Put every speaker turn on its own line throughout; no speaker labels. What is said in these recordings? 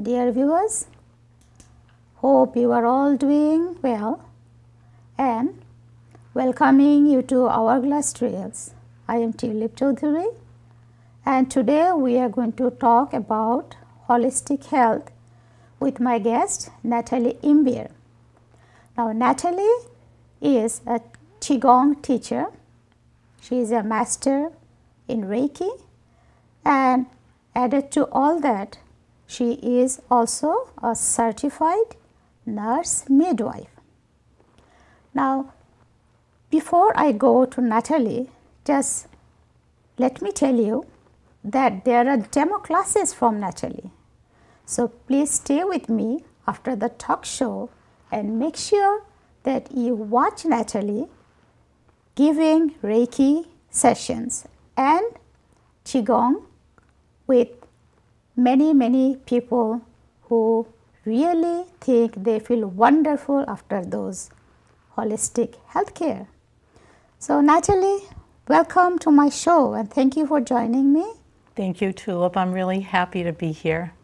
Dear viewers, hope you are all doing well and welcoming you to Hourglass Trails. I am Tulip Chowdhury, and today we are going to talk about holistic health with my guest Natalie Imbier. Now, Natalie is a Qi-Gong teacher. She is a master in Reiki, and added to all that, she is also a certified nurse-midwife. Now, before I go to Natalie, just let me tell you that there are demo classes from Natalie. So please stay with me after the talk show and make sure that you watch Natalie giving Reiki sessions and Qigong with many people who really think they feel wonderful after those holistic healthcare. So Natalie, welcome to my show and thank you for joining me.
Thank you, Tulip. I'm really happy to be here.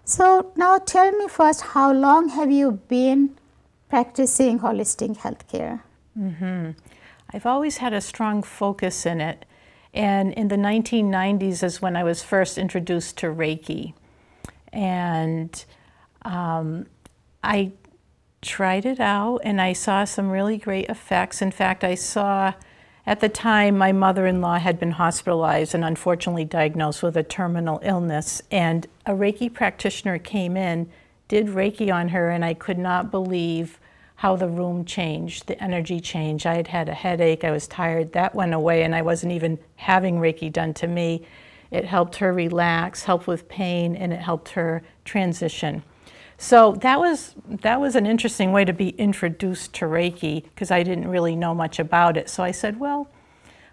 So now tell me first, how long have you been practicing holistic healthcare?
I've always had a strong focus in it. And in the 1990s is when I was first introduced to Reiki. And I tried it out and I saw some really great effects. In fact, I saw, at the time, my mother-in-law had been hospitalized and unfortunately diagnosed with a terminal illness. And a Reiki practitioner came in, did Reiki on her, and I could not believe how the room changed, the energy changed. I had had a headache, I was tired, that went away, and I wasn't even having Reiki done to me. It helped her relax, helped with pain, and it helped her transition. So that was an interesting way to be introduced to Reiki, because I didn't really know much about it. So I said, well,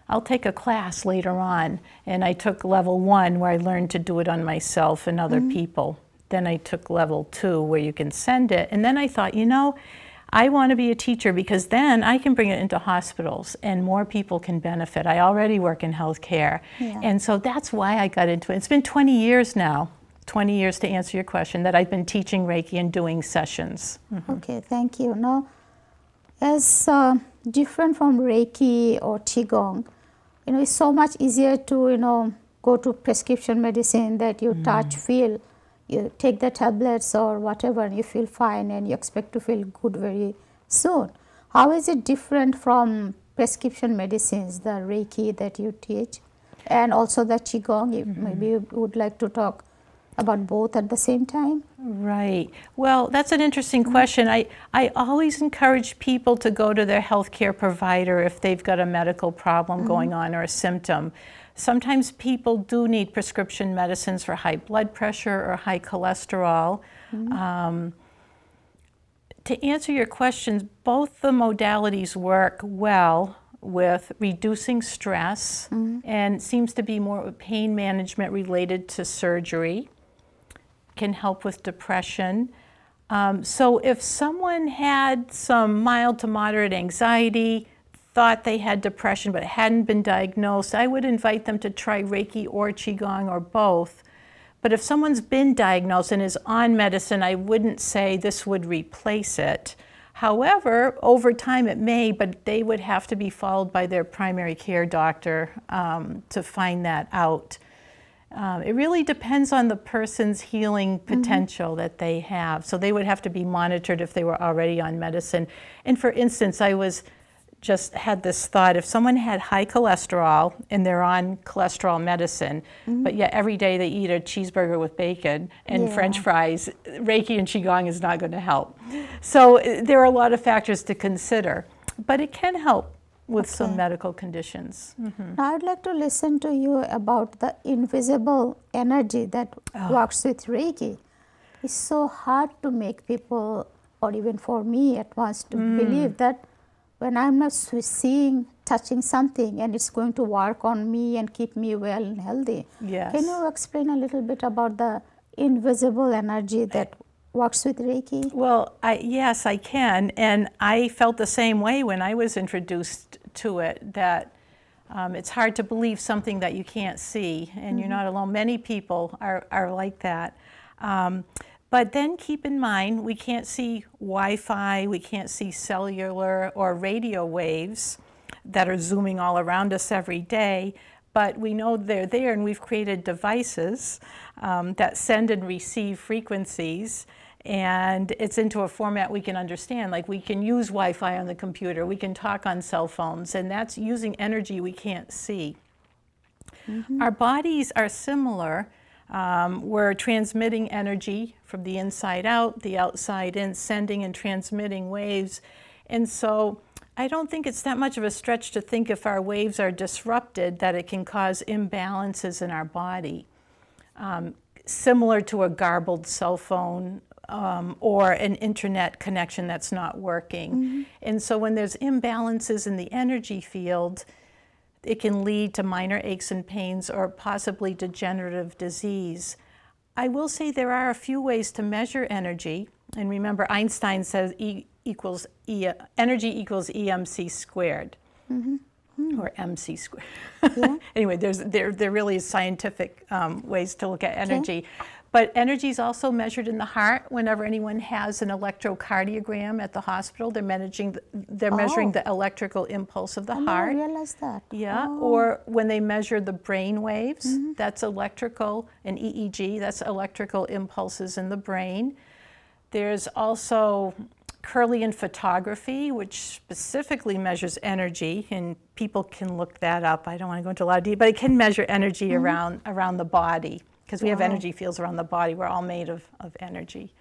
I'll take a class later on. And I took level 1, where I learned to do it on myself and other people. Then I took level 2, where you can send it. And then I thought, you know, I want to be a teacher because then I can bring it into hospitals and more people can benefit. I already work in healthcare. Yeah. And so that's why I got into it. It's been 20 years now, 20 years to answer your question, that I've been teaching Reiki and doing sessions.
Okay, thank you. Now, as different from Reiki or Qigong, you know, it's so much easier to, you know, go to prescription medicine that you touch, feel. You take the tablets or whatever and you feel fine and you expect to feel good very soon. How is it different from prescription medicines, the Reiki that you teach, and also the Qigong? Maybe you would like to talk about both at the same time?
Right. Well, that's an interesting question. I always encourage people to go to their healthcare provider if they've got a medical problem going on or a symptom. Sometimes people do need prescription medicines for high blood pressure or high cholesterol. To answer your questions, both the modalities work well with reducing stress and seems to be more pain management related to surgery, can help with depression. So if someone had some mild to moderate anxiety, thought they had depression but hadn't been diagnosed, I would invite them to try Reiki or Qigong or both. But if someone's been diagnosed and is on medicine, I wouldn't say this would replace it. However, over time it may, but they would have to be followed by their primary care doctor to find that out. It really depends on the person's healing potential that they have. So they would have to be monitored if they were already on medicine. And for instance, I just had this thought, if someone had high cholesterol and they're on cholesterol medicine, but yet every day they eat a cheeseburger with bacon and French fries, Reiki and Qigong is not going to help. So there are a lot of factors to consider, but it can help with some medical conditions.
Now I'd like to listen to you about the invisible energy that works with Reiki. It's so hard to make people, or even for me at once, to believe that when I'm not seeing, touching something and it's going to work on me and keep me well and healthy.
Yes.
Can you explain a little bit about the invisible energy that works with Reiki?
Well, yes, I can. And I felt the same way when I was introduced to it, that it's hard to believe something that you can't see. And you're not alone. Many people are like that. But then keep in mind, we can't see Wi-Fi, we can't see cellular or radio waves that are zooming all around us every day, but we know they're there, and we've created devices that send and receive frequencies, and it's into a format we can understand. Like, we can use Wi-Fi on the computer, we can talk on cell phones, and that's using energy we can't see. Our bodies are similar. We're transmitting energy from the inside out, the outside in, sending and transmitting waves. And so I don't think it's that much of a stretch to think if our waves are disrupted that it can cause imbalances in our body, similar to a garbled cell phone or an internet connection that's not working. And so when there's imbalances in the energy field, it can lead to minor aches and pains or possibly degenerative disease. I will say there are a few ways to measure energy. And remember, Einstein says energy equals EMC squared, or MC squared. Anyway, there really is scientific ways to look at energy. But energy is also measured in the heart. Whenever anyone has an electrocardiogram at the hospital, they're measuring the electrical impulse of the heart.
I never realized that.
Yeah, or when they measure the brain waves, that's electrical, and EEG, that's electrical impulses in the brain. There's also Kirlian photography, which specifically measures energy, and people can look that up. I don't want to go into a lot of detail, but it can measure energy around the body. Because we have energy fields around the body. We're all made of energy.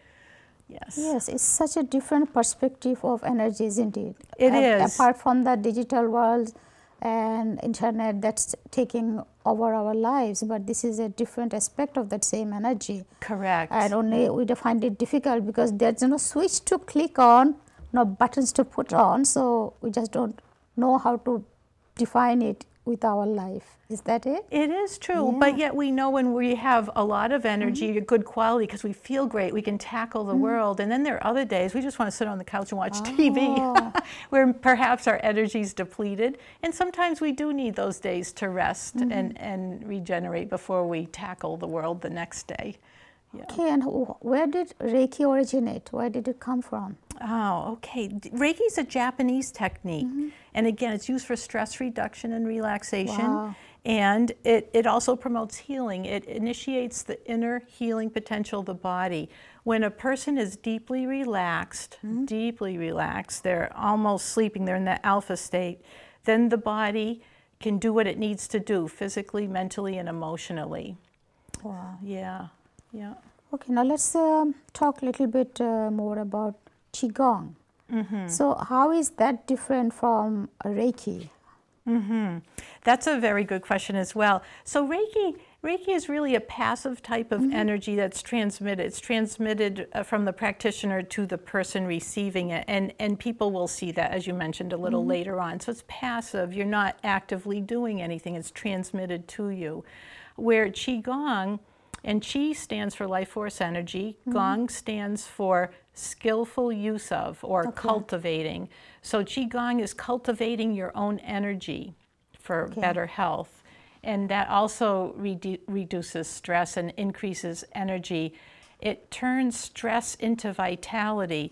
Yes.
Yes, it's such a different perspective of energy, isn't it?
It is.
Apart from the digital world and internet that's taking over our lives, but this is a different aspect of that same energy.
Correct.
And only we find it difficult because there's no switch to click on, no buttons to put on, so we just don't know how to define it with our life. Is that it?
It is true, but yet we know when we have a lot of energy, good quality, because we feel great, we can tackle the world. And then there are other days we just want to sit on the couch and watch TV, where perhaps our energy is depleted. And sometimes we do need those days to rest and regenerate before we tackle the world the next day. Yeah.
Okay, and where did Reiki originate? Where did it come from?
Oh, okay. Reiki is a Japanese technique. And again, it's used for stress reduction and relaxation.
Wow.
And it also promotes healing. It initiates the inner healing potential of the body. When a person is deeply relaxed, they're almost sleeping, they're in that alpha state, then the body can do what it needs to do physically, mentally, and emotionally.
Wow.
Yeah. Yeah.
Okay, now let's talk a little bit more about Qi-Gong. So how is that different from Reiki?
That's a very good question as well. So Reiki is really a passive type of energy that's transmitted. It's transmitted from the practitioner to the person receiving it, and people will see that, as you mentioned a little later on. So it's passive. You're not actively doing anything. It's transmitted to you. Where Qi-Gong, and Qi stands for life force energy, Gong stands for skillful use of or cultivating. So Qi-Gong is cultivating your own energy for better health. And that also reduces stress and increases energy. It turns stress into vitality.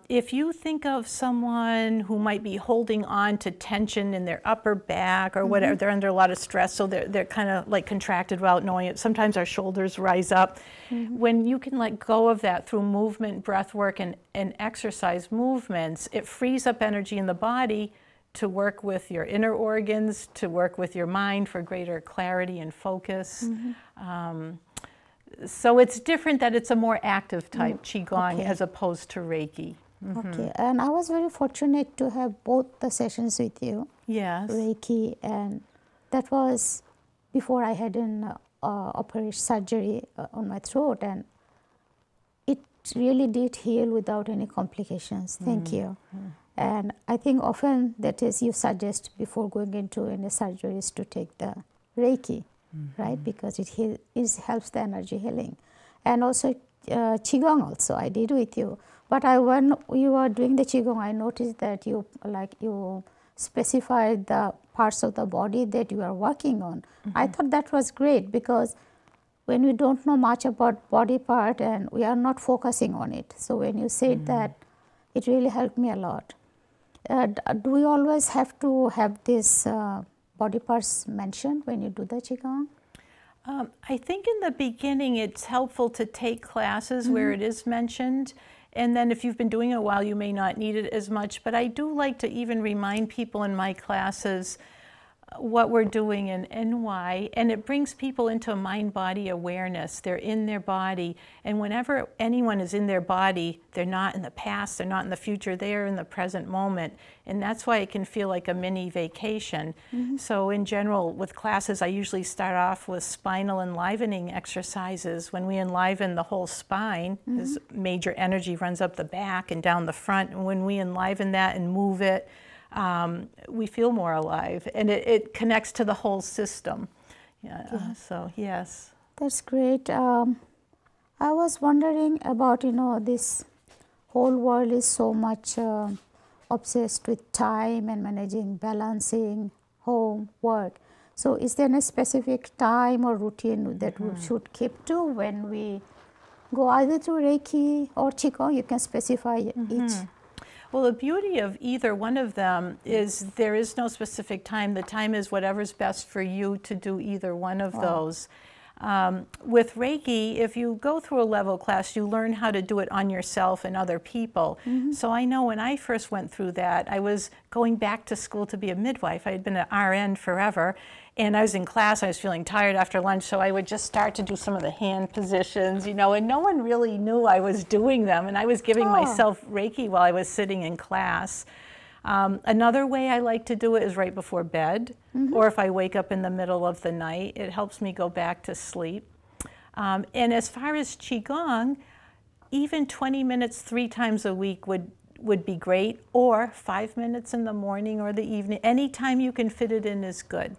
If you think of someone who might be holding on to tension in their upper back or whatever, they're under a lot of stress, so they're kind of like contracted without knowing it. Sometimes our shoulders rise up. When you can let go of that through movement, breath work, and exercise movements, it frees up energy in the body to work with your inner organs, to work with your mind for greater clarity and focus. So it's different that it's a more active type Qi-Gong as opposed to Reiki.
Okay, and I was very fortunate to have both the sessions with you.
Yes.
Reiki, and that was before I had an operation surgery on my throat, and it really did heal without any complications. Thank you. And I think often that is you suggest before going into any surgery is to take the Reiki. Right, because it helps the energy healing, and also Qigong also I did with you. But when you were doing the Qigong, I noticed that you specified the parts of the body that you are working on. I thought that was great because when we don't know much about body part and we are not focusing on it. So when you said that, it really helped me a lot. Do we always have to have this body parts mentioned when you do the Qigong?
I think in the beginning it's helpful to take classes where it is mentioned, and then if you've been doing it a while you may not need it as much, but I do like to even remind people in my classes what we're doing and why, and it brings people into mind-body awareness. They're in their body, and whenever anyone is in their body, they're not in the past, they're not in the future, they're in the present moment, and that's why it can feel like a mini vacation. So in general, with classes, I usually start off with spinal enlivening exercises. When we enliven the whole spine, this major energy runs up the back and down the front, and when we enliven that and move it, we feel more alive, and it connects to the whole system. So yes.
That's great. I was wondering about, this whole world is so much obsessed with time and managing, balancing home, work. So is there a specific time or routine that we should keep to when we go either to Reiki or Qigong? You can specify each.
Well, the beauty of either one of them is there is no specific time. The time is whatever's best for you to do either one of those. With Reiki, if you go through a level class, you learn how to do it on yourself and other people. So I know when I first went through that, I was going back to school to be a midwife. I had been an RN forever, and I was in class. I was feeling tired after lunch, so I would just start to do some of the hand positions, and no one really knew I was doing them, and I was giving myself Reiki while I was sitting in class. Another way I like to do it is right before bed, or if I wake up in the middle of the night. It helps me go back to sleep. And as far as Qigong, even 20 minutes 3 times a week would be great, or 5 minutes in the morning or the evening. Anytime you can fit it in is good.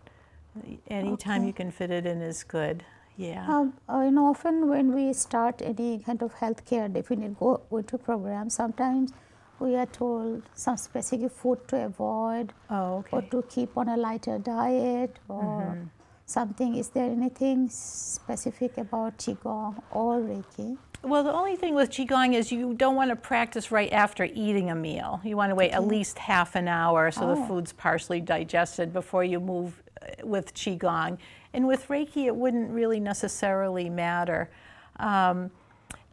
Anytime you can fit it in is good. Yeah.
Often when we start any kind of healthcare, definitely go into program, sometimes we are told some specific food to avoid, or to keep on a lighter diet, or something. Is there anything specific about Qigong or Reiki?
Well, the only thing with Qigong is you don't want to practice right after eating a meal. You want to wait at least half an hour so the food's partially digested before you move with Qigong. And with Reiki, it wouldn't really necessarily matter.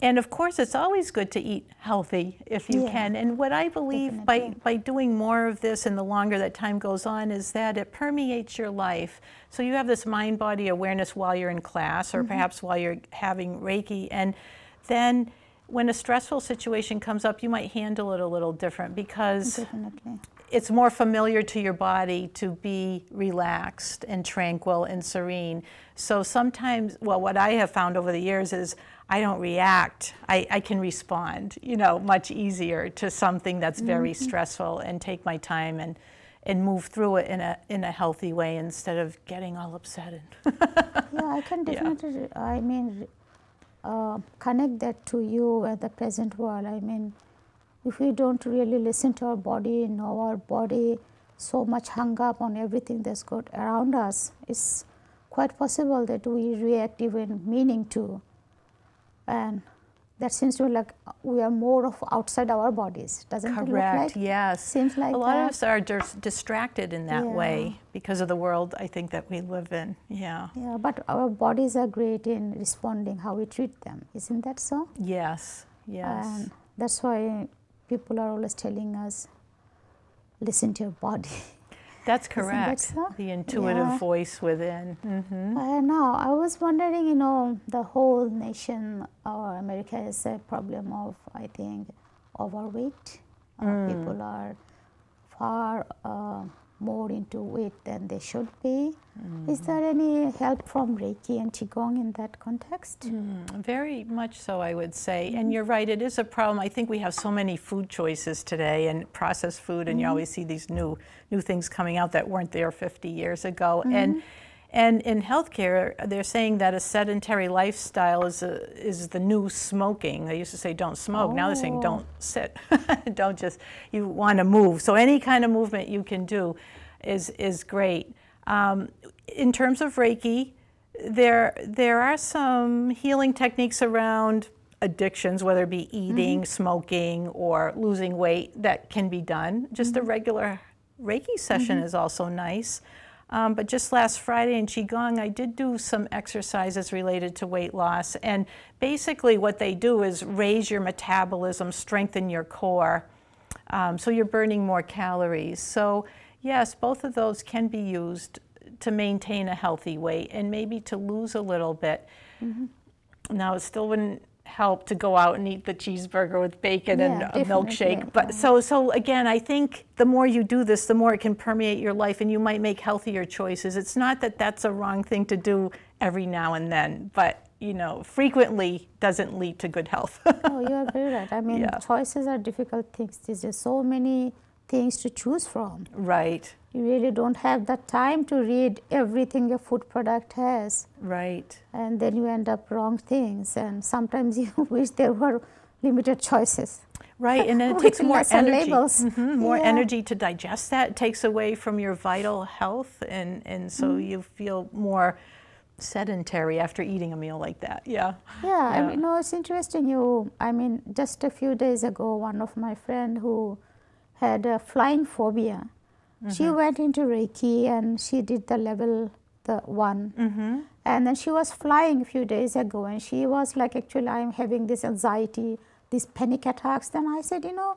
And of course, it's always good to eat healthy if you can. And what I believe by doing more of this and the longer that time goes on is that it permeates your life. So you have this mind-body awareness while you're in class, or perhaps while you're having Reiki. And then when a stressful situation comes up, you might handle it a little different because it's more familiar to your body to be relaxed and tranquil and serene. So sometimes, well, what I have found over the years is I don't react. I can respond, much easier to something that's very stressful, and take my time and move through it in a healthy way instead of getting all upset.
I can definitely, connect that to you at the present world. If we don't really listen to our body, know our body so much hung up on everything that's good around us, it's quite possible that we react even meaning to. And that seems to be like we are more of outside our bodies, doesn't it look like?
Correct, yes.
Seems like
a lot of us are distracted in that way because of the world, I think, that we live in. Yeah,
but our bodies are great in responding how we treat them. Isn't that so?
Yes, yes.
And that's why people are always telling us, listen to your body.
That's correct.
Isn't that so?
The intuitive voice within.
Now, I was wondering, the whole nation or America has a problem of, I think, overweight. People are far more into weight than they should be. Is there any help from Reiki and Qigong in that context?
Very much so, I would say. And you're right, it is a problem. I think we have so many food choices today, and processed food, and you always see these new things coming out that weren't there 50 years ago. And in healthcare, they're saying that a sedentary lifestyle is the new smoking. They used to say don't smoke. Now they're saying don't sit. Don't just, you want to move. So any kind of movement you can do is great. In terms of Reiki, There are some healing techniques around addictions, whether it be eating, smoking, or losing weight, that can be done. Just a regular Reiki session is also nice. But just last Friday in Qi-Gong, I did do some exercises related to weight loss. And basically what they do is raise your metabolism, strengthen your core, so you're burning more calories. So yes, both of those can be used to maintain a healthy weight and maybe to lose a little bit. Now, it still wouldn't help to go out and eat the cheeseburger with bacon and a milkshake. But so again, I think the more you do this, the more it can permeate your life, and you might make healthier choices. It's not that that's a wrong thing to do every now and then, but you know, frequently doesn't lead to good health.
Oh, you are very right. I mean, choices are difficult things. There's just so many things to choose from.
Right.
You really don't have the time to read everything a food product has.
Right.
And then you end up wrong things. And sometimes you wish there were limited choices.
Right, and then it takes more energy.
Labels.
More energy to digest that. It takes away from your vital health, and so you feel more sedentary after eating a meal like that. Yeah.
I mean, no, it's interesting. I mean, just a few days ago, one of my friend who had a flying phobia, she went into Reiki and she did the level 1. And then she was flying a few days ago and she was like, actually, I'm having this anxiety, these panic attacks. Then I said, you know,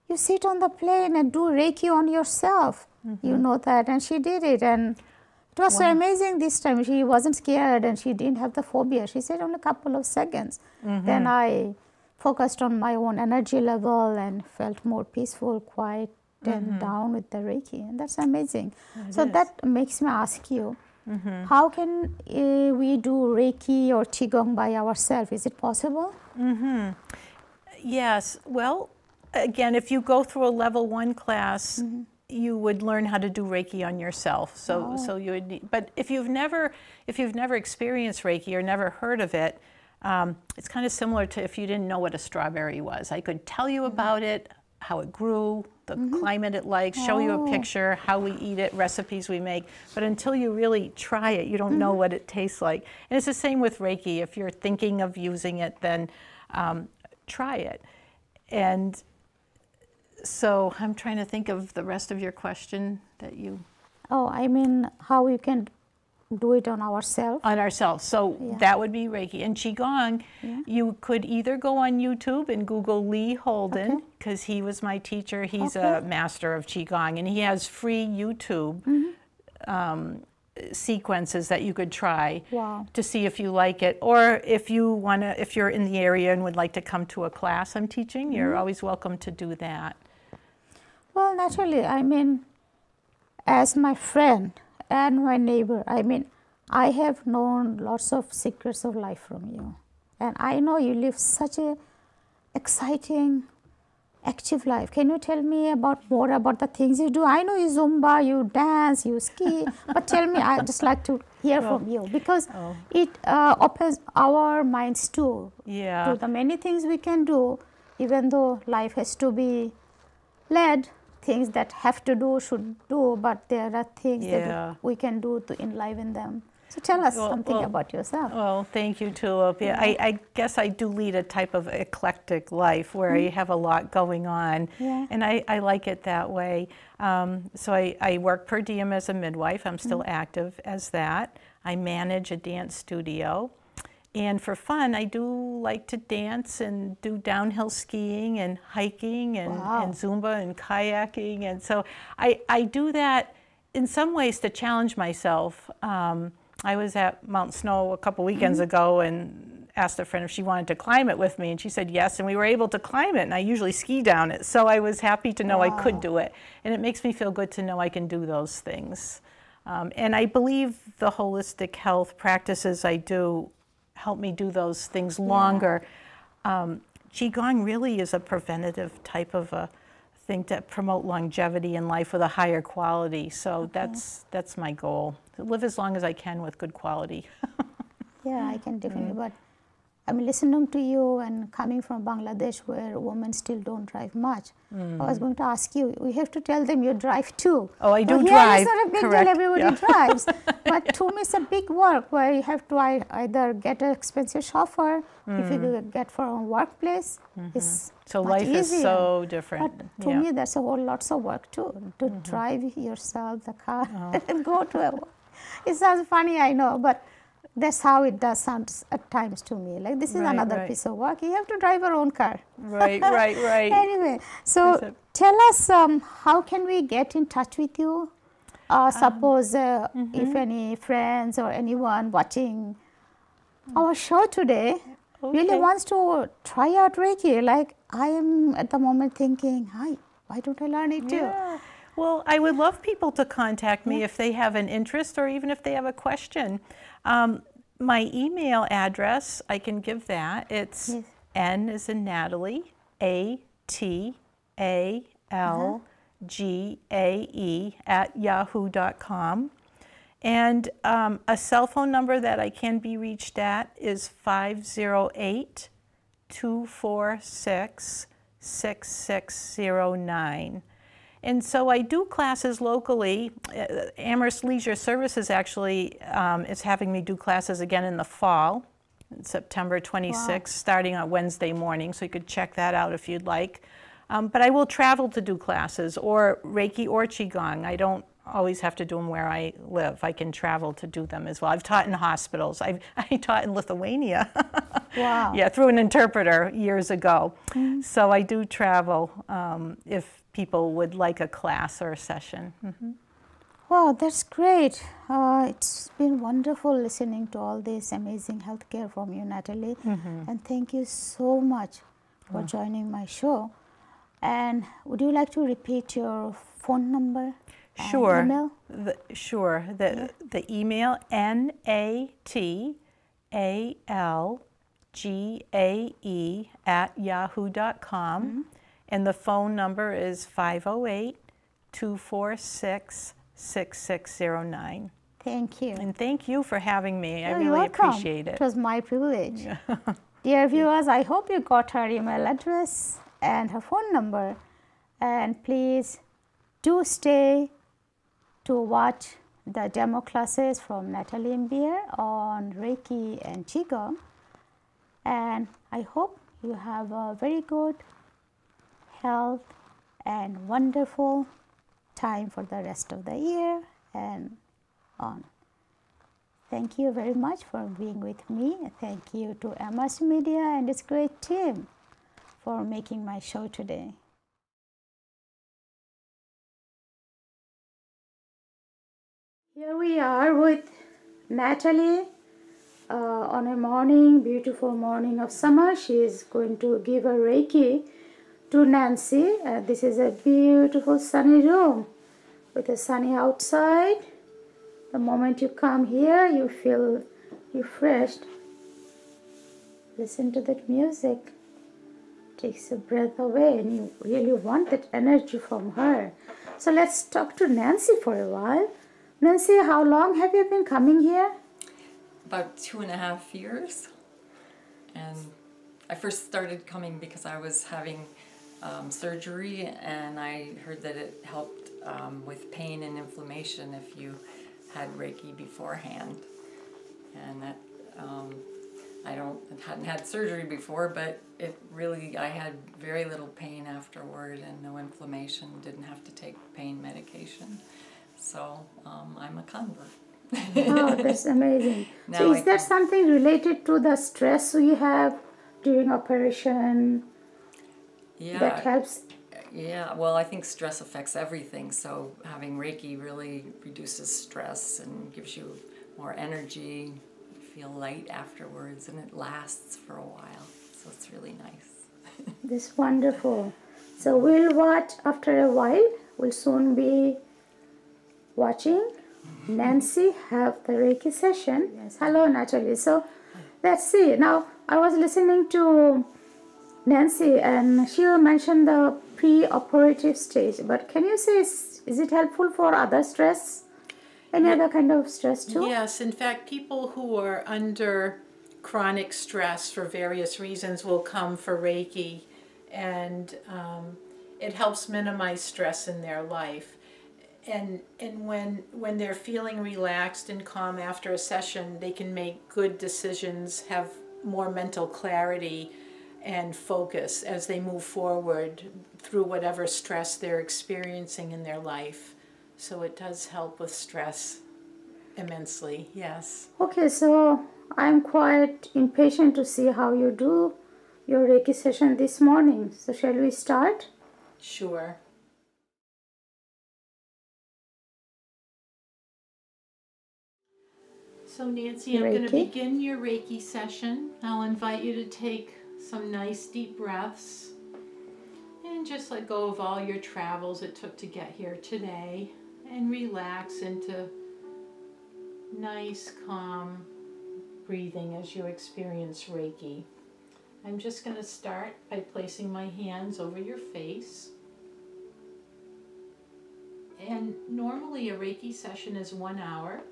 you sit on the plane and do Reiki on yourself. You know that. And she did it. And it was so amazing this time. She wasn't scared and she didn't have the phobia. She said only a couple of seconds. Then I focused on my own energy level and felt more peaceful, quiet, and down with the Reiki. And that's amazing. That makes me ask you, how can we do Reiki or Qigong by ourselves? Is it possible?
Yes. Well, again, if you go through a level 1 class, you would learn how to do Reiki on yourself. So you would need, but if you've never experienced Reiki or never heard of it, it's kind of similar to if you didn't know what a strawberry was. I could tell you about it, how it grew, the climate it likes, show you a picture, how we eat it, recipes we make. But until you really try it, you don't know what it tastes like. And it's the same with Reiki. If you're thinking of using it, then try it. And so I'm trying to think of the rest of your question that you...
Oh, I mean, how we can do it on ourselves.
On ourselves. So that would be Reiki. And Qigong, you could either go on YouTube and Google Lee Holden, because he was my teacher. He's a master of Qigong, and he has free YouTube sequences that you could try to see if you like it. Or if you want to, if you're in the area and would like to come to a class I'm teaching, you're always welcome to do that.
Well, naturally, I mean, as my friend and my neighbor, I mean, I have known lots of secrets of life from you. And I know you live such a exciting, active life. Can you tell me more about the things you do? I know you Zumba, you dance, you ski, but tell me, I'd just like to hear from you, because it opens our minds too to the many things we can do, even though life has to be led. Things that have to do, should do, but there are things that we can do to enliven them. So tell us something about yourself.
Well, thank you, Tulip. I guess I do lead a type of eclectic life where I have a lot going on, and I like it that way. So I work per diem as a midwife. I'm still active as that. I manage a dance studio. And for fun, I do like to dance and do downhill skiing and hiking and Zumba and kayaking. And so I do that in some ways to challenge myself. I was at Mount Snow a couple weekends ago and asked a friend if she wanted to climb it with me. And she said yes, and we were able to climb it. And I usually ski down it. So I was happy to know I could do it. And it makes me feel good to know I can do those things. And I believe the holistic health practices I do help me do those things longer. Qigong really is a preventative type of a thing to promote longevity in life with a higher quality. So that's my goal, to live as long as I can with good quality.
I can definitely. But I'm listening to you and coming from Bangladesh where women still don't drive much. I was going to ask you, we have to tell them you drive too.
Oh, I do
here
drive.
It's not a big
Correct.
deal, everybody
Yeah.
drives. But to me, it's a big work where you have to either get an expensive chauffeur, if you get from a workplace, it's
So
much
life
easier.
is so different.
But to me, that's a whole lots of work too, to drive yourself the car and go to a work. It sounds funny, I know, but that's how it does sound at times to me. Like this is
Right,
another
right.
piece of work. You have to drive your own car.
Right, right, right.
Anyway, so tell us how can we get in touch with you? Suppose if any friends or anyone watching our show today really
Okay.
wants to try out Reiki, like I am at the moment thinking, hi, why don't I learn it too?
Yeah. Well, I would love people to contact me if they have an interest or even if they have a question. My email address, I can give that. It's
Yes.
N as in Natalie, ATALGAE @yahoo.com. And a cell phone number that I can be reached at is 508-246-6609. And so I do classes locally. Amherst Leisure Services actually is having me do classes again in the fall, September 26th, starting on Wednesday morning, so you could check that out if you'd like. But I will travel to do classes, or Reiki or Qi-Gong. I don't always have to do them where I live. I can travel to do them as well. I've taught in hospitals. I taught in Lithuania.
Wow.
Yeah, through an interpreter years ago. So I do travel if people would like a class or a session.
Wow, that's great. It's been wonderful listening to all this amazing healthcare from you, Natalie. And thank you so much for joining my show. And would you like to repeat your phone number?
Sure.
Email?
The email, NATALGAE@yahoo.com. And the phone number is 508-246-6609.
Thank you.
And thank you for having me. I
You're
really
welcome.
appreciate it.
It was my privilege. Dear viewers, I hope you got her email address and her phone number. And please do stay to watch the demo classes from Natalie Imbier on Reiki and Qi-Gong. And I hope you have a very good health and wonderful time for the rest of the year and on. Thank you very much for being with me. Thank you to Amherst Media and its great team for making my show today. Here we are with Natalie on a morning, beautiful morning of summer. She is going to give a Reiki to Nancy. This is a beautiful sunny room with a sunny outside. The moment you come here, you feel refreshed. Listen to that music. Takes a breath away and you really want that energy from her. So let's talk to Nancy for a while. Nancy, how long have you been coming here?
About 2.5 years. And I first started coming because I was having surgery, and I heard that it helped with pain and inflammation if you had Reiki beforehand. And that I hadn't had surgery before, but it really, I had very little pain afterward and no inflammation, didn't have to take pain medication. So I'm a convert.
Oh, that's amazing.
Now
So is there something related to the stress you have during operation that helps?
Yeah, well, I think stress affects everything, so having Reiki really reduces stress and gives you more energy. You feel light afterwards, and it lasts for a while, so it's really nice.
This is wonderful. So we'll watch after a while. We'll soon be watching Nancy have the Reiki session. Yes. Hello, Natalie. So let's see. Now, I was listening to Nancy and she mentioned the pre-operative stage. But can you say, is it helpful for other stress? Any other kind of stress too?
Yes, in fact, people who are under chronic stress for various reasons will come for Reiki, and it helps minimize stress in their life. And when they're feeling relaxed and calm after a session, they can make good decisions, have more mental clarity and focus as they move forward through whatever stress they're experiencing in their life. So it does help with stress immensely, yes.
Okay, so I'm quite impatient to see how you do your Reiki session this morning. So shall we start?
Sure. So Nancy, I'm going to begin your Reiki session. I'll invite you to take some nice deep breaths and just let go of all your travels it took to get here today and relax into nice, calm breathing as you experience Reiki. I'm just going to start by placing my hands over your face. And normally a Reiki session is 1 hour.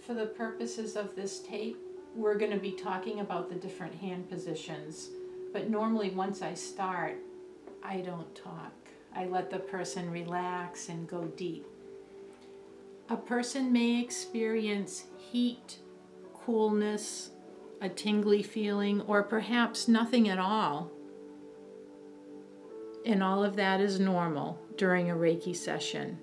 For the purposes of this tape, we're going to be talking about the different hand positions. But normally once I start, I don't talk. I let the person relax and go deep. A person may experience heat, coolness, a tingly feeling, or perhaps nothing at all. And all of that is normal during a Reiki session.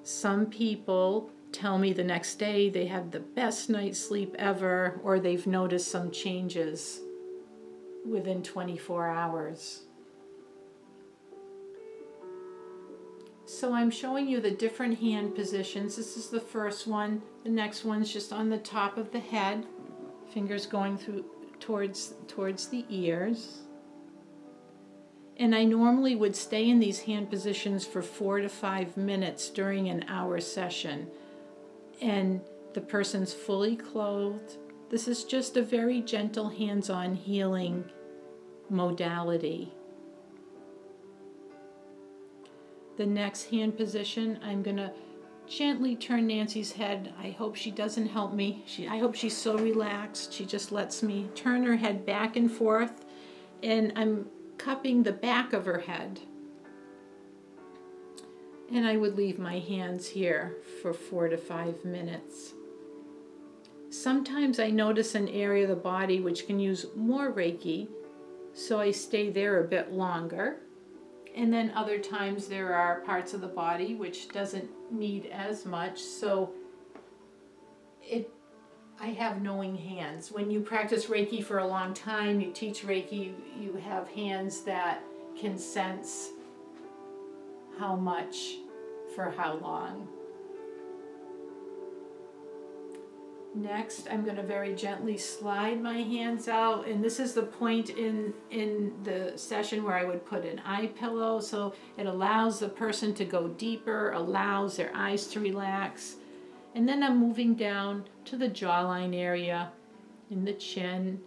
Some people tell me the next day they had the best night's sleep ever, or they've noticed some changes within 24 hours. So I'm showing you the different hand positions. This is the first one. The next one's just on the top of the head, fingers going through towards the ears. And I normally would stay in these hand positions for 4 to 5 minutes during an hour session. And the person's fully clothed. This is just a very gentle hands-on healing modality. The next hand position, I'm going to gently turn Nancy's head. I hope she doesn't help me. I hope she's so relaxed. She just lets me turn her head back and forth. And I'm cupping the back of her head. And I would leave my hands here for 4 to 5 minutes. Sometimes I notice an area of the body which can use more Reiki, so I stay there a bit longer. And then other times there are parts of the body which doesn't need as much, so I have knowing hands. When you practice Reiki for a long time, you teach Reiki, you have hands that can sense how much for how long. Next, I'm going to very gently slide my hands out, and this is the point in the session where I would put an eye pillow, so it allows the person to go deeper, allows their eyes to relax. And then I'm moving down to the jawline area, in the chin,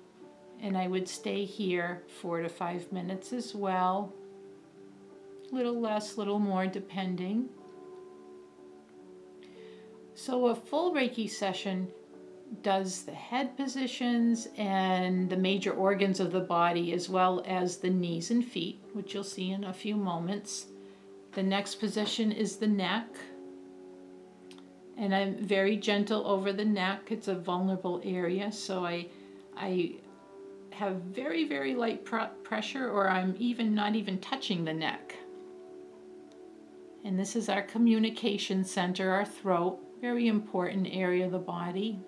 and I would stay here 4 to 5 minutes as well. A little less, a little more, depending. So a full Reiki session does the head positions and the major organs of the body, as well as the knees and feet, which you'll see in a few moments. The next position is the neck, and I'm very gentle over the neck. It's a vulnerable area, so I have very, very light pressure, or I'm not even touching the neck. And this is our communication center, our throat, very important area of the body.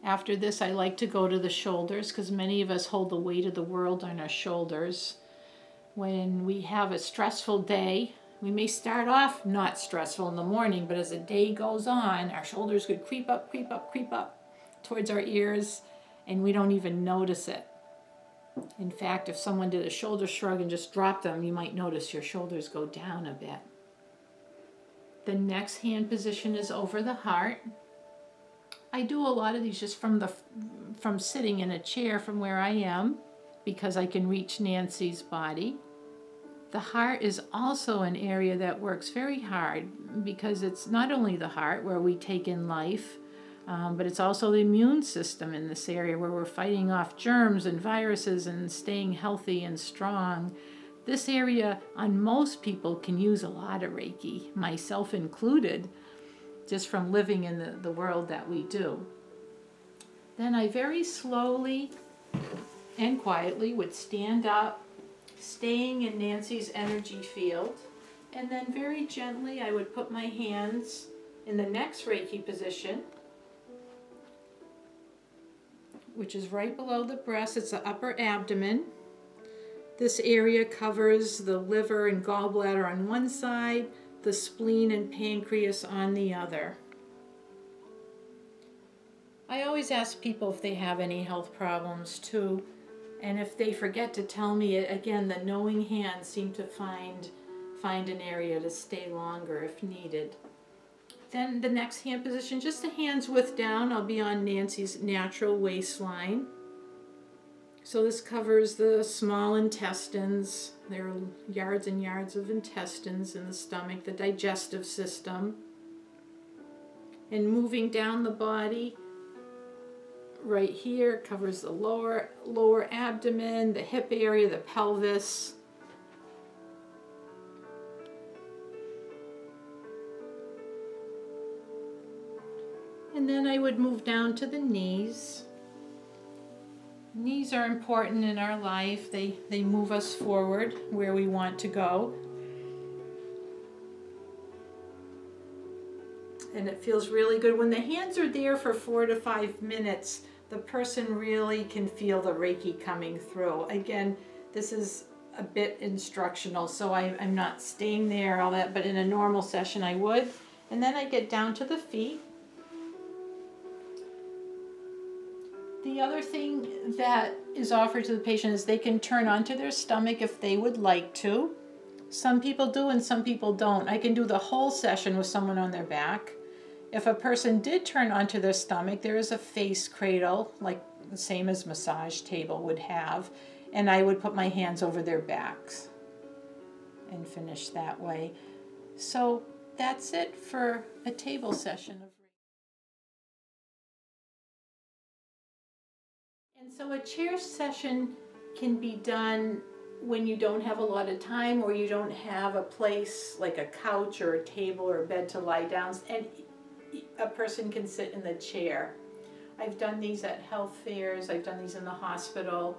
After this, I like to go to the shoulders, because many of us hold the weight of the world on our shoulders. When we have a stressful day, we may start off not stressful in the morning, but as the day goes on, our shoulders could creep up towards our ears, and we don't even notice it. In fact, if someone did a shoulder shrug and just dropped them, you might notice your shoulders go down a bit. The next hand position is over the heart. I do a lot of these just from sitting in a chair from where I am, because I can reach Nancy's body. The heart is also an area that works very hard, because it's not only the heart where we take in life, But it's also the immune system in this area where we're fighting off germs and viruses and staying healthy and strong. This area on most people can use a lot of Reiki, myself included, just from living in the world that we do. Then I very slowly and quietly would stand up, staying in Nancy's energy field, and then very gently I would put my hands in the next Reiki position, which is right below the breast. It's the upper abdomen. This area covers the liver and gallbladder on one side, the spleen and pancreas on the other. I always ask people if they have any health problems too, and if they forget to tell me, again, the knowing hands seem to find an area to stay longer if needed. Then the next hand position, just a hand's width down, I'll be on Nancy's natural waistline. So this covers the small intestines. There are yards and yards of intestines in the stomach, the digestive system. And moving down the body, right here covers the lower abdomen, the hip area, the pelvis. And then I would move down to the knees. Knees are important in our life. They move us forward where we want to go. And it feels really good. When the hands are there for 4 to 5 minutes, the person really can feel the Reiki coming through. Again, this is a bit instructional, so I'm not staying there, all that, but in a normal session I would. And then I get down to the feet. The other thing that is offered to the patient is they can turn onto their stomach if they would like to. Some people do and some people don't. I can do the whole session with someone on their back. If a person did turn onto their stomach, there is a face cradle, like the same as massage table would have, and I would put my hands over their backs and finish that way. So that's it for a table session of Reiki. And so a chair session can be done when you don't have a lot of time or you don't have a place like a couch or a table or a bed to lie down, and a person can sit in the chair. I've done these at health fairs, I've done these in the hospital,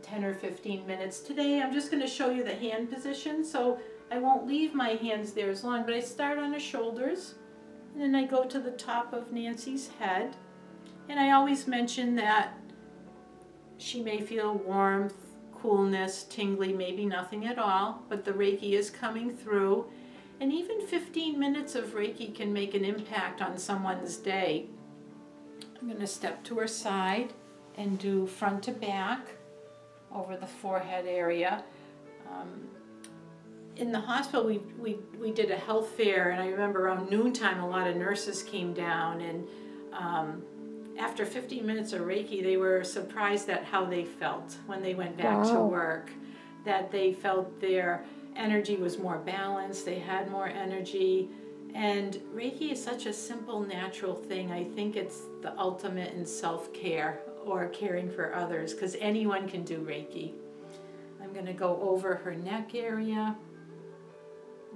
10 or 15 minutes. Today I'm just going to show you the hand position, so I won't leave my hands there as long, but I start on the shoulders and then I go to the top of Nancy's head, and I always mention that she may feel warmth, coolness, tingly, maybe nothing at all, but the Reiki is coming through. And even 15 minutes of Reiki can make an impact on someone's day. I'm going to step to her side and do front to back over the forehead area. In the hospital, we did a health fair, and I remember around noontime a lot of nurses came down, and after 15 minutes of Reiki, they were surprised at how they felt when they went back to work, that they felt their energy was more balanced, they had more energy. And Reiki is such a simple, natural thing. I think it's the ultimate in self-care or caring for others, because anyone can do Reiki. I'm going to go over her neck area.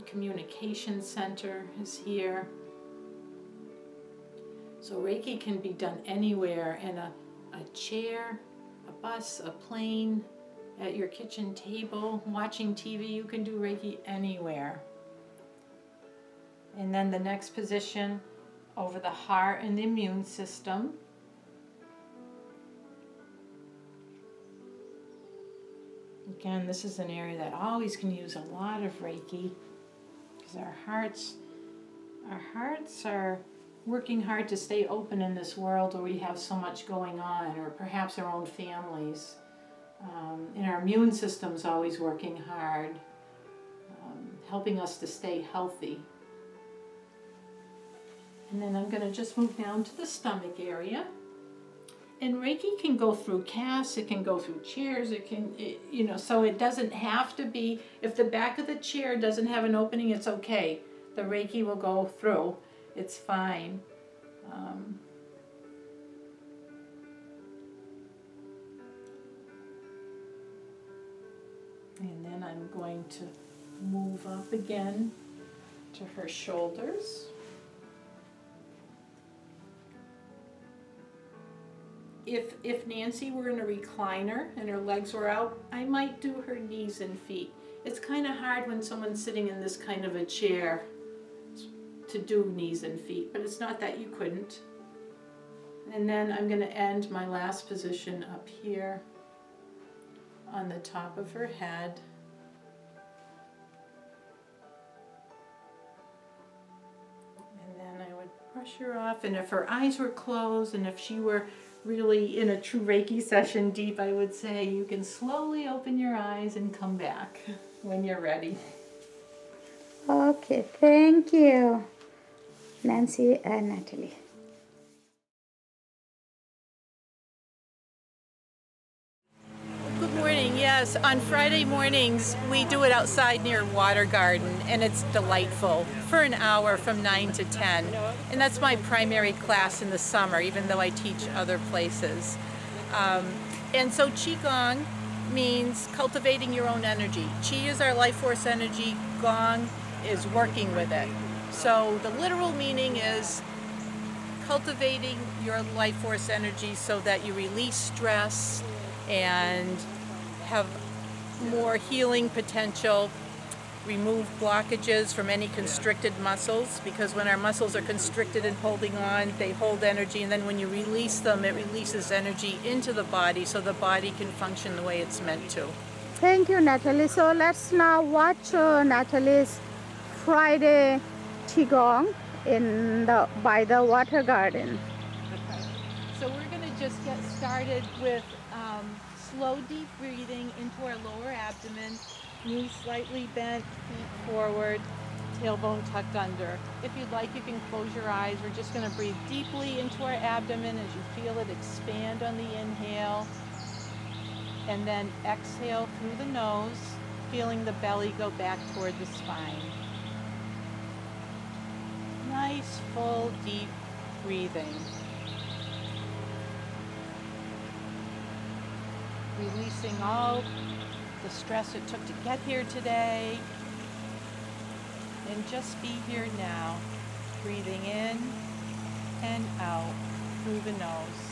Communication center is here. So Reiki can be done anywhere, in a chair, a bus, a plane, at your kitchen table, watching TV. You can do Reiki anywhere. And then the next position over the heart and the immune system. Again, this is an area that always can use a lot of Reiki, because our hearts are working hard to stay open in this world where we have so much going on, or perhaps our own families. And our immune system's always working hard, helping us to stay healthy. And then I'm going to just move down to the stomach area. And Reiki can go through casts, it can go through chairs, so it doesn't have to be, if the back of the chair doesn't have an opening, it's okay. The Reiki will go through. It's fine. And then I'm going to move up again to her shoulders. If Nancy were in a recliner and her legs were out, I might do her knees and feet. It's kind of hard when someone's sitting in this kind of a chair to do knees and feet, but it's not that you couldn't. And then I'm going to end my last position up here on the top of her head. And then I would brush her off, and if her eyes were closed and if she were really in a true Reiki session deep, I would say you can slowly open your eyes and come back when you're ready.
Okay, thank you, Nancy and Natalie.
Good morning. Yes, on Friday mornings we do it outside near Water Garden, and it's delightful for an hour from 9 to 10. And that's my primary class in the summer, even though I teach other places. And so Qi-Gong means cultivating your own energy. Qi is our life force energy, Gong is working with it. So the literal meaning is cultivating your life force energy so that you release stress and have more healing potential, remove blockages from any constricted muscles, because when our muscles are constricted and holding on, they hold energy, and then when you release them, it releases energy into the body so the body can function the way it's meant to.
Thank you, Natalie. So let's now watch Natalie's Friday Qi-Gong by the Water Garden.
Okay. So we're going to just get started with slow, deep breathing into our lower abdomen, knees slightly bent, feet forward, tailbone tucked under. If you'd like, you can close your eyes. We're just going to breathe deeply into our abdomen as you feel it expand on the inhale, and then exhale through the nose, feeling the belly go back toward the spine. Nice, full, deep breathing. Releasing all the stress it took to get here today. And just be here now, breathing in and out through the nose.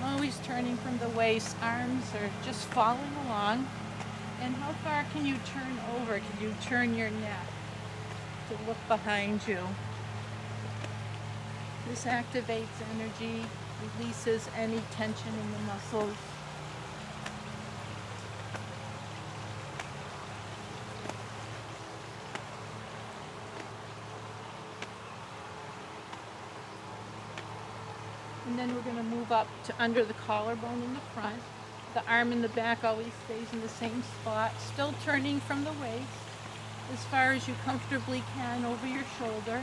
Always turning from the waist, arms are just following along. And how far can you turn over? Can you turn your neck to look behind you? This activates energy, releases any tension in the muscles. And then we're going to move up to under the collarbone in the front. The arm in the back always stays in the same spot, still turning from the waist as far as you comfortably can over your shoulder.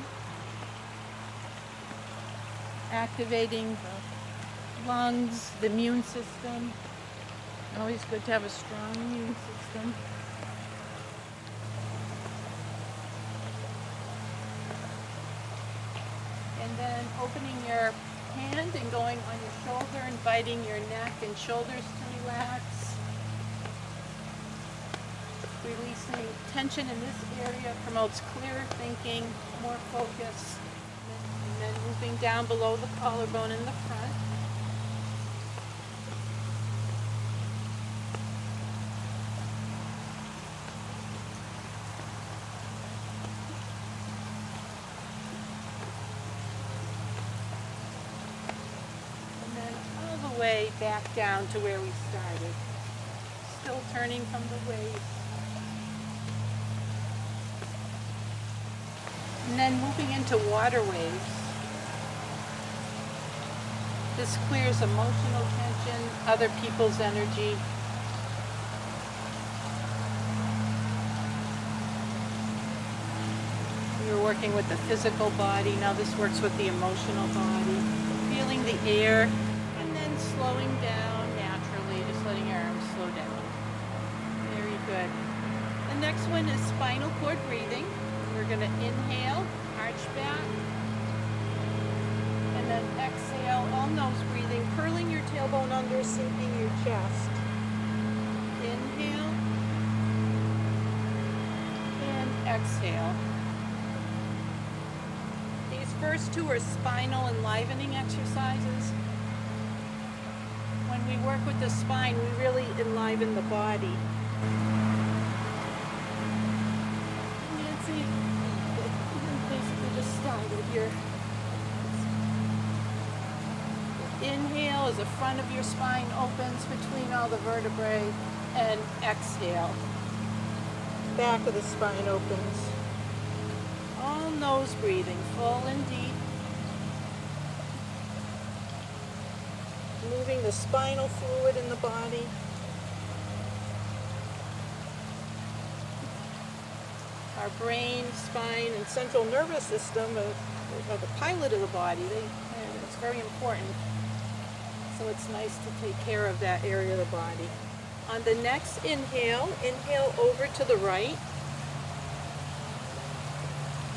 Activating the lungs, the immune system. Always good to have a strong immune system. And then opening your hand and going on your shoulder, inviting your neck and shoulders to relax. Releasing tension in this area promotes clearer thinking, more focus. And then moving down below the collarbone in the front. Way back down to where we started. Still turning from the waist. And then moving into water waves. This clears emotional tension, other people's energy. We were working with the physical body, now this works with the emotional body. Feeling the air. slowing down naturally, just letting your arms slow down. Very good. The next one is spinal cord breathing. We're going to inhale, arch back, and then exhale, all nose breathing, curling your tailbone under, sinking your chest. Inhale and exhale. These first two are spinal enlivening exercises. When we work with the spine, we really enliven the body. Nancy, basically just started here. Inhale as the front of your spine opens between all the vertebrae, and exhale. Back of the spine opens. All nose breathing, full and deep. Moving the spinal fluid in the body. Our brain, spine, and central nervous system are the pilot of the body. It's very important. So it's nice to take care of that area of the body. On the next inhale, inhale over to the right.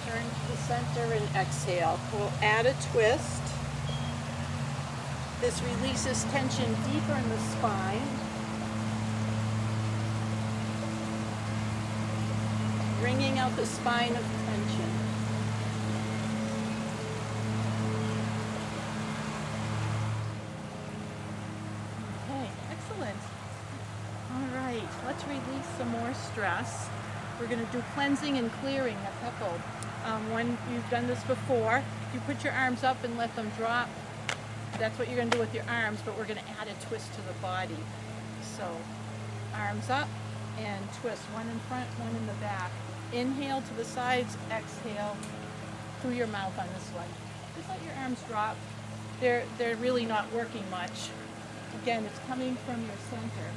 Turn to the center and exhale. We'll add a twist. This releases tension deeper in the spine. Wringing out the spine of tension. Okay, excellent. All right, let's release some more stress. We're going to do cleansing and clearing at Peppo. When you've done this before, you put your arms up and let them drop. That's what you're going to do with your arms, but we're going to add a twist to the body. So, arms up and twist, one in front, one in the back. Inhale to the sides, exhale through your mouth on this one. Just let your arms drop. They're really not working much. Again, it's coming from your center.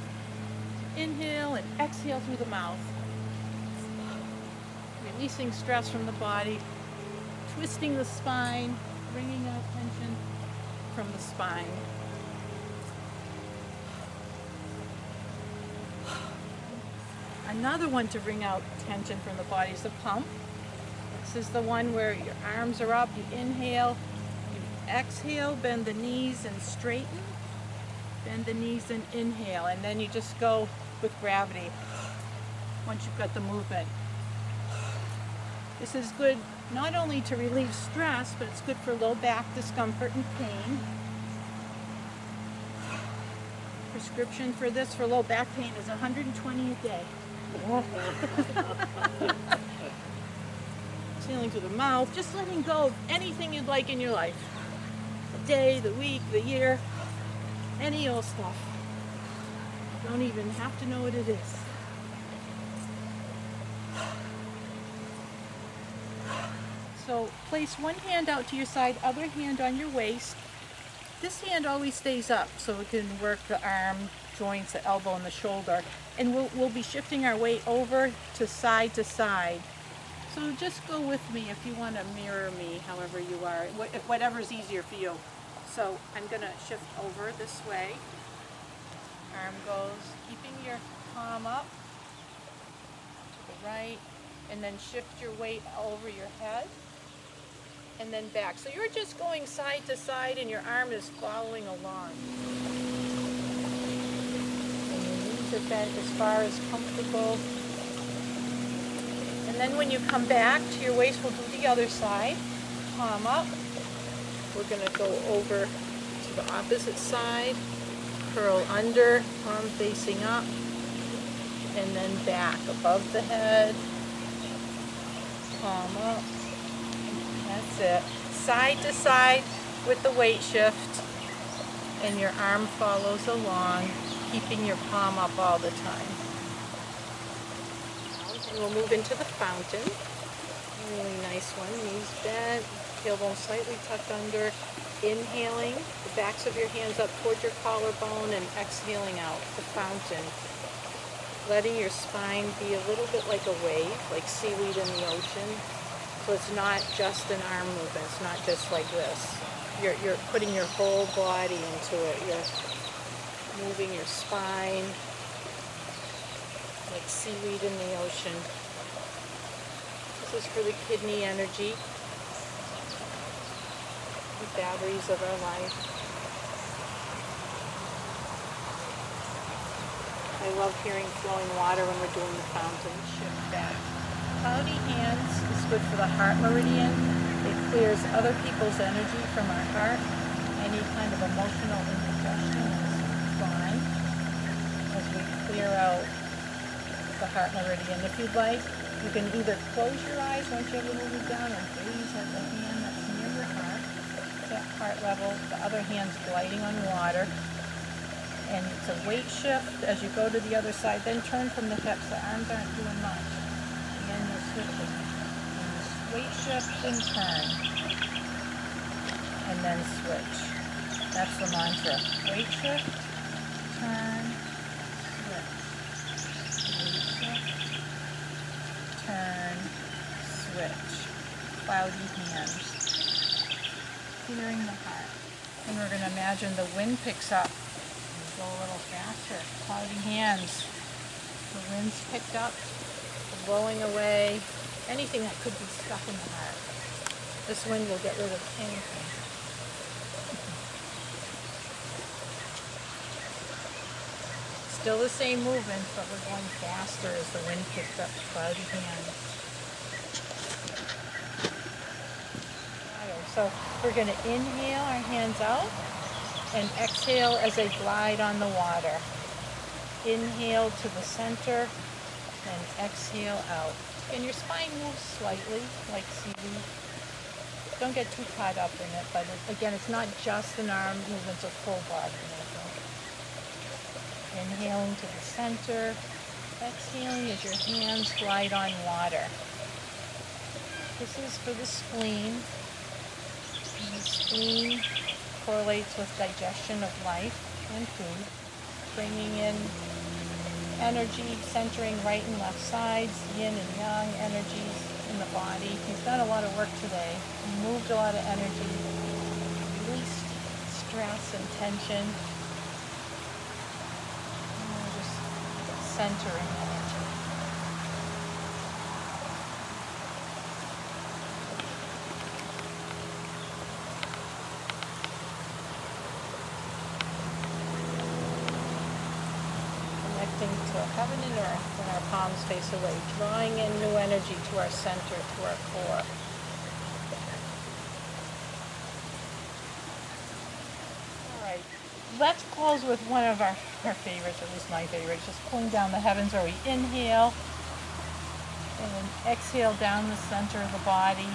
Inhale and exhale through the mouth. Releasing stress from the body, twisting the spine, bringing out tension from the spine. Another one to bring out tension from the body is the pump. This is the one where your arms are up, you inhale, you exhale, bend the knees and straighten. Bend the knees and inhale, and then you just go with gravity once you've got the movement. This is good not only to relieve stress, but it's good for low back discomfort and pain. Prescription for this for low back pain is 120 a day. Exhaling through the mouth, just letting go of anything you'd like in your life. The day, the week, the year, any old stuff. You don't even have to know what it is. So place one hand out to your side, other hand on your waist. This hand always stays up so we can work the arm joints, the elbow, and the shoulder. And we'll be shifting our weight over to side. So just go with me if you want to mirror me, however you are, whatever's easier for you. So I'm going to shift over this way. Arm goes, keeping your palm up to the right, and then shift your weight over your head. And then back. So you're just going side to side and your arm is following along. And your knees are bent as far as comfortable. And then when you come back to your waist, we'll do the other side. Palm up. We're going to go over to the opposite side. Curl under, palm facing up. And then back above the head. Palm up. That's it. Side to side with the weight shift, and your arm follows along, keeping your palm up all the time. And we'll move into the fountain. Really nice one. Knees bent, tailbone slightly tucked under. Inhaling, the backs of your hands up towards your collarbone, and exhaling out the fountain. Letting your spine be a little bit like a wave, like seaweed in the ocean. So it's not just an arm movement, it's not just like this. You're putting your whole body into it. You're moving your spine like seaweed in the ocean. This is for the kidney energy, the batteries of our life. I love hearing flowing water when we're doing the fountain. Shift back. Cloudy hands is good for the heart meridian. It clears other people's energy from our heart. Any kind of emotional indigestion is fine as we clear out the heart meridian. If you'd like, you can either close your eyes once you have the movement down or gaze at the hand that's near your heart, that heart level. The other hand's gliding on water. And it's a weight shift as you go to the other side. Then turn from the hips. The arms aren't doing much. Again, you're switching. And weight shift and turn. And then switch. That's the mantra. Weight shift, turn, switch. Weight shift, turn, switch. Cloudy hands. Clearing the heart. And we're going to imagine the wind picks up. Go a little faster. Cloudy hands. The wind's picked up, blowing away anything that could be stuck in the heart. This wind will get rid of anything. Still the same movement, but we're going faster as the wind picks up cloudy hands. So we're going to inhale our hands out and exhale as they glide on the water. Inhale to the center and exhale out. And your spine moves slightly like seaweed. Don't get too caught up in it, but again, it's not just an arm movement, it's a full body movement. Inhaling to the center, exhaling as your hands glide on water. This is for the spleen. And the spleen correlates with digestion of life and food, bringing in energy, centering right and left sides, yin and yang energies in the body. You've done a lot of work today. You moved a lot of energy, released stress and tension. And we're just centering energy. To heaven and earth when our palms face away, drawing in new energy to our center, to our core. All right, let's close with one of our favorites, or at least my favorite, just pulling down the heavens, where we inhale and exhale down the center of the body,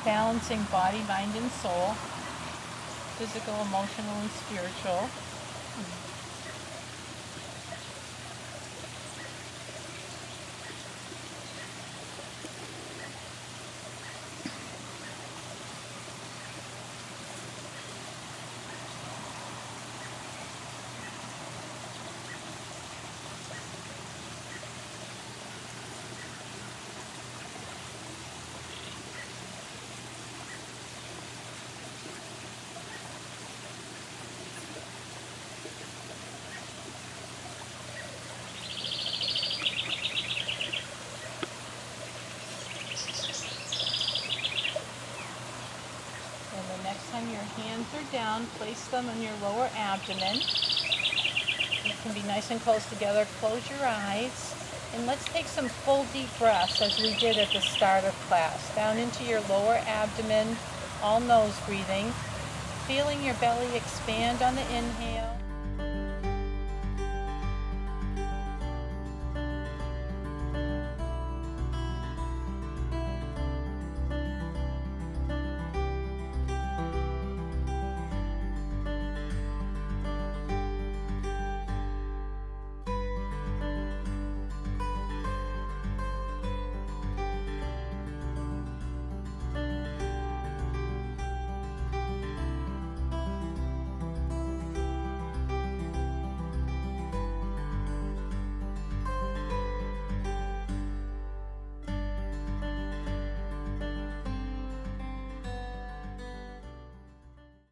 balancing body, mind, and soul, physical, emotional, and spiritual. Next time your hands are down, place them on your lower abdomen. You can be nice and close together. Close your eyes. And let's take some full deep breaths as we did at the start of class. Down into your lower abdomen, all nose breathing. Feeling your belly expand on the inhale.